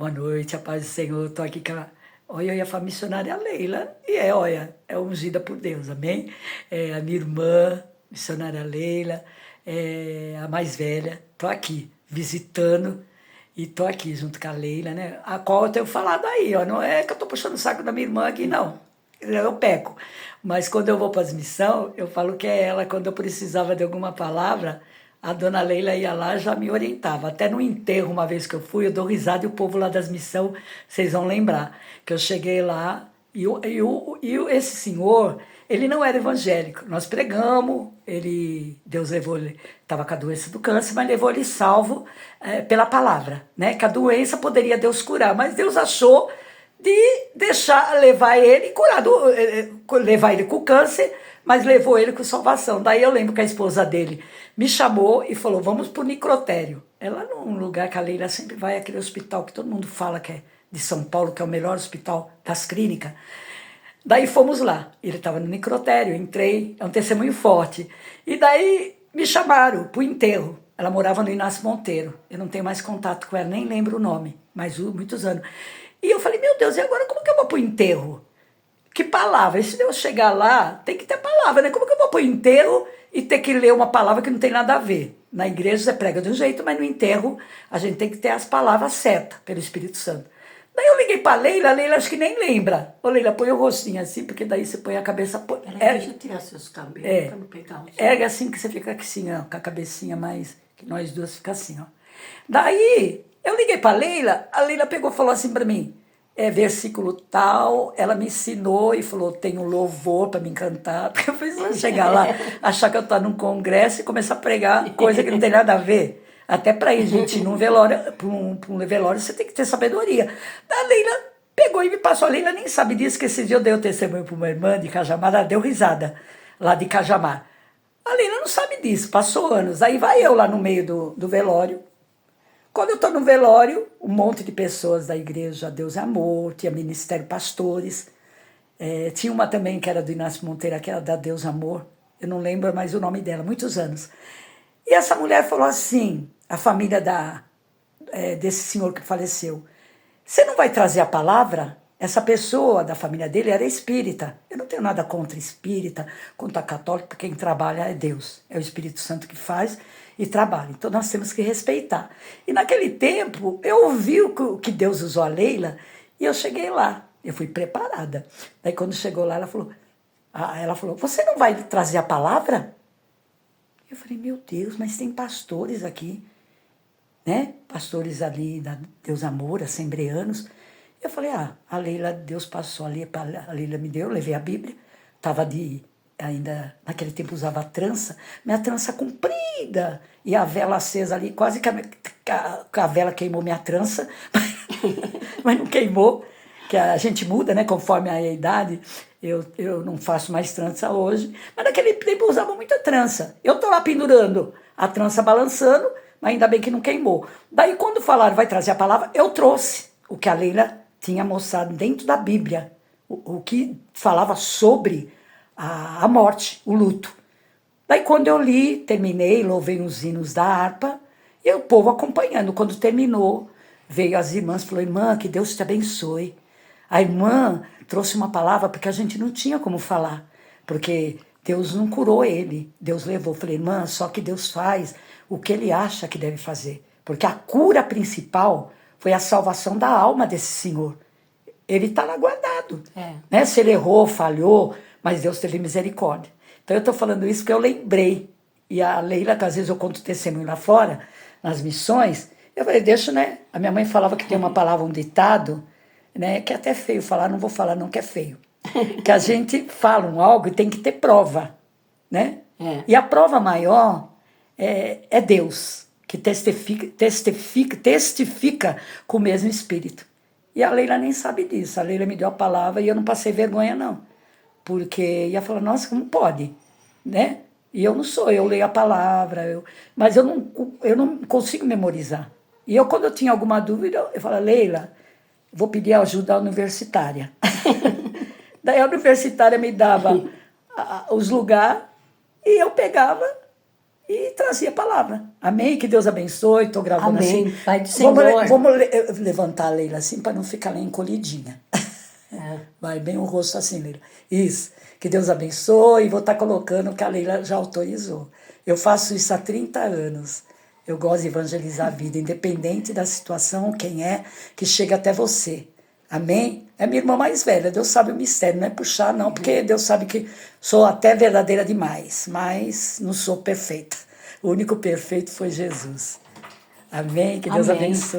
Boa noite, a paz do Senhor. Estou aqui com a... Olha, eu ia falar missionária Leila. Olha, é ungida por Deus, amém? É a minha irmã, missionária Leila, a mais velha. Estou aqui, visitando. E estou aqui junto com a Leila, né? A qual eu tenho falado aí, ó. Não é que eu estou puxando o saco da minha irmã aqui, não. Eu peco. Mas quando eu vou para as missões, eu falo que é ela, quando eu precisava de alguma palavra, a dona Leila ia lá e já me orientava. Até no enterro, uma vez que eu fui, eu dou risada e o povo lá das missões, vocês vão lembrar, que eu cheguei lá esse senhor, ele não era evangélico. Nós pregamos, Deus levou ele, estava com a doença do câncer, mas levou ele salvo pela palavra, né? Que a doença poderia Deus curar, mas Deus achou de levar ele curado, levar ele com câncer, mas levou ele com salvação. Daí eu lembro que a esposa dele me chamou e falou, vamos pro necrotério. É lá num lugar que a Leila sempre vai, aquele hospital que todo mundo fala que é de São Paulo, que é o melhor hospital das clínicas. Daí fomos lá, ele estava no necrotério, entrei, é um testemunho forte. E daí me chamaram pro enterro. Ela morava no Inácio Monteiro, eu não tenho mais contato com ela, nem lembro o nome, mas muitos anos. E eu falei, meu Deus, e agora como que eu vou pro enterro? Que palavra? E se eu chegar lá, tem que ter palavra, né? Como que eu vou pro enterro e ter que ler uma palavra que não tem nada a ver? Na igreja você prega de um jeito, mas no enterro a gente tem que ter as palavras certas pelo Espírito Santo. Daí eu liguei pra Leila, a Leila acho que nem lembra. Ô Leila, põe o rostinho assim, porque daí você põe a cabeça... Deixa eu tirar seus cabelos pra não pegar os... É assim que você fica assim, ó, com a cabecinha mais... Que nós duas fica assim, ó. Daí... Eu liguei para a Leila pegou e falou assim para mim, versículo tal, ela me ensinou e falou, tem um louvor para me cantar, porque eu fiz chegar lá, achar que eu estou num congresso e começar a pregar coisa que não tem nada a ver. Até para ir, gente, num velório, para um velório, você tem que ter sabedoria. A Leila pegou e me passou, a Leila nem sabe disso, que esse dia eu dei o testemunho para uma irmã de Cajamar, ela deu risada, lá de Cajamar. A Leila não sabe disso, passou anos. Aí vai eu lá no meio do velório. Quando eu estou no velório, um monte de pessoas da igreja Deus é Amor, tinha Ministério Pastores, tinha uma também que era do Inácio Monteiro, que era da Deus Amor, eu não lembro mais o nome dela, muitos anos. E essa mulher falou assim, a família desse senhor que faleceu, você não vai trazer a palavra? Essa pessoa da família dele era espírita. Eu não tenho nada contra espírita, contra católico, porque quem trabalha é Deus, é o Espírito Santo que faz e trabalha. Então nós temos que respeitar. E naquele tempo eu ouvi o que Deus usou a Leila e eu cheguei lá. Eu fui preparada. Daí quando chegou lá, ela falou, você não vai trazer a palavra? Eu falei, meu Deus, mas tem pastores aqui, né? Pastores ali da Deus Amor, assembleanos. Eu falei, a Leila, Deus passou ali, a Leila me deu, eu levei a Bíblia, estava ainda, naquele tempo usava trança, minha trança comprida, e a vela acesa ali, quase que a vela queimou minha trança, mas não queimou, que a gente muda, né, conforme a idade, eu não faço mais trança hoje, mas naquele tempo eu usava muita trança, eu tô lá pendurando a trança balançando, mas ainda bem que não queimou. Daí quando falaram, vai trazer a palavra, eu trouxe o que a Leila tinha mostrado dentro da Bíblia, o que falava sobre a morte, o luto. Daí quando eu li, terminei, louvei os hinos da harpa, e o povo acompanhando. Quando terminou, veio as irmãs, falou, irmã, que Deus te abençoe. A irmã trouxe uma palavra, porque a gente não tinha como falar, porque Deus não curou ele, Deus levou. Falei, irmã, só que Deus faz o que ele acha que deve fazer, porque a cura principal foi a salvação da alma desse senhor. Ele está lá guardado. Né? Se ele errou, falhou, mas Deus teve misericórdia. Então eu estou falando isso porque eu lembrei. E a Leila, que às vezes eu conto testemunho lá fora, nas missões, eu falei, deixa, né? A minha mãe falava que tem uma palavra, um ditado, né? Que é até feio falar, não vou falar não, que é feio. Que a gente fala algo e tem que ter prova, né? E a prova maior é Deus, que testifica com o mesmo Espírito. E a Leila nem sabe disso. A Leila me deu a palavra e eu não passei vergonha, não. Porque ia falar, nossa, como pode? Né? E eu não sou, eu leio a palavra, mas eu não consigo memorizar. E eu, quando eu tinha alguma dúvida, eu falava, Leila, vou pedir ajuda à universitária. Daí a universitária me dava os lugares e eu pegava e trazia a palavra. Amém? Que Deus abençoe. Estou gravando Amém. assim. Pai do Senhor. Vamos levantar a Leila assim para não ficar lá encolhidinha. Vai bem o rosto assim, Leila. Isso. Que Deus abençoe. Vou estar colocando que a Leila já autorizou. Eu faço isso há 30 anos. Eu gosto de evangelizar a vida, independente da situação, quem é, que chega até você. Amém? É minha irmã mais velha, Deus sabe o mistério, não é puxar não, porque Deus sabe que sou até verdadeira demais, mas não sou perfeita. O único perfeito foi Jesus. Amém? Que Deus abençoe.